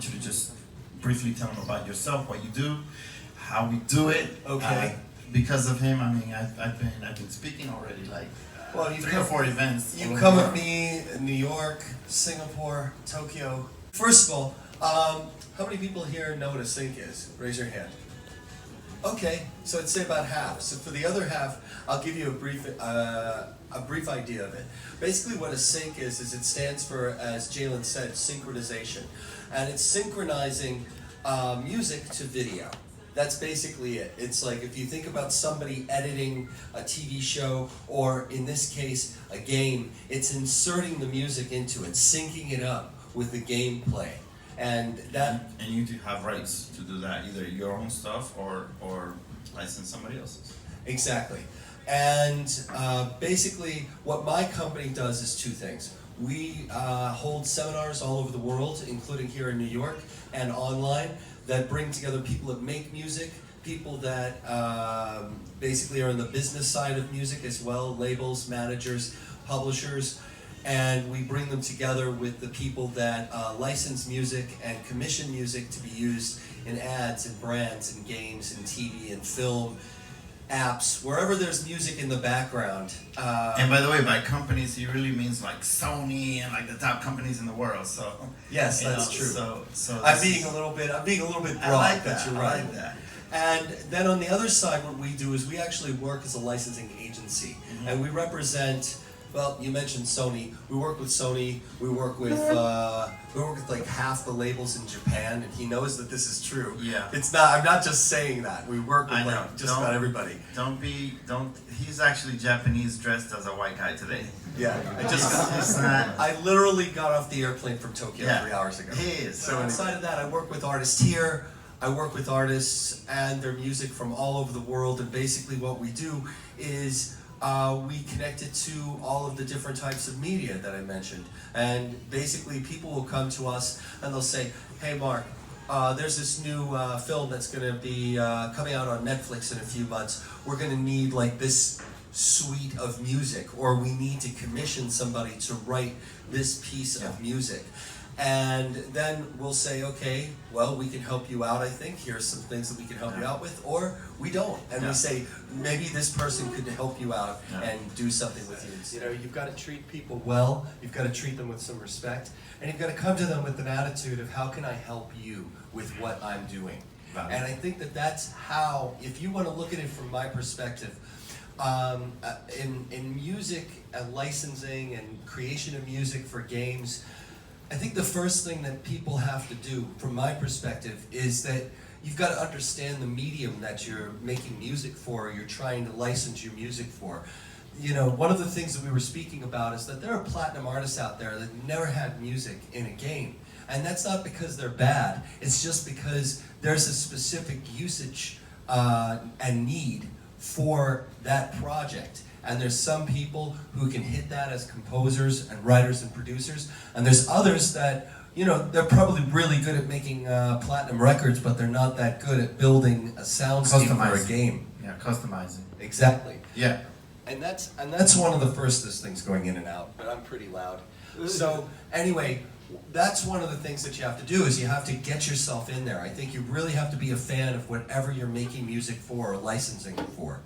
want you to just briefly tell them about yourself, what you do, how we do it. Okay. Because of him, I mean, I've been speaking already, like Well, you've 3 or 4 events. You come with me in New York, Singapore, Tokyo. First of all, how many people here know what a sync is? Raise your hand. Okay, so I'd say about half. So for the other half, I'll give you a brief idea of it. Basically what a sync is it stands for, as Jalen said, synchronization. And it's synchronizing music to video. That's basically it. It's like if you think about somebody editing a TV show, or in this case, a game, it's inserting the music into it, syncing it up with the gameplay. And that... And you do have rights to do that, either your own stuff or license somebody else's. Exactly. And basically, what my company does is 2 things. We hold seminars all over the world, including here in New York and online, that bring together people that make music, people that basically are in the business side of music as well, labels, managers, publishers, and we bring them together with the people that license music and commission music to be used in ads and brands and games and TV and film, apps, wherever there's music in the background. And by the way, by companies, he really means like Sony and like the top companies in the world. So yes, that's true. So I'm being a little bit broad, I like but that. you're I right. like that. And then on the other side, what we do is we actually work as a licensing agency, and we represent. Well, you mentioned Sony. We work with Sony. We work with like half the labels in Japan, and he knows that this is true. Yeah. It's not. I'm not just saying that. We work with like just about everybody. He's actually Japanese dressed as a white guy today. Yeah. I literally got off the airplane from Tokyo 3 hours ago. He is. So outside of that, I work with artists here. I work with artists and their music from all over the world, and basically what we do is we connect it to all of the different types of media that I mentioned. And basically people will come to us and they'll say, hey Mark, there's this new film that's going to be coming out on Netflix in a few months. We're going to need like this suite of music, or we need to commission somebody to write this piece of music. And then we'll say, okay, well, we can help you out, I think. Here's some things that we can help you out with, or we don't. And we say, maybe this person could help you out and do something with you. You know, you've got to treat people well, you've got to treat them with some respect, and you've got to come to them with an attitude of how can I help you with what I'm doing. And I think that that's how, if you want to look at it from my perspective, in music and licensing and creation of music for games, I think the first thing that people have to do, from my perspective, is that you've got to understand the medium that you're making music for, or you're trying to license your music for. You know, one of the things that we were speaking about is that there are platinum artists out there that never had music in a game. And that's not because they're bad, it's just because there's a specific usage and need for that project. And there's some people who can hit that as composers and writers and producers, and there's others that, you know, they're probably really good at making platinum records, but they're not that good at building a soundscape for a game. Yeah, customizing. Exactly. Yeah. And that's one of the firstest things going in and out, but I'm pretty loud. So anyway, that's one of the things that you have to do, is you have to get yourself in there. I think you really have to be a fan of whatever you're making music for or licensing it for.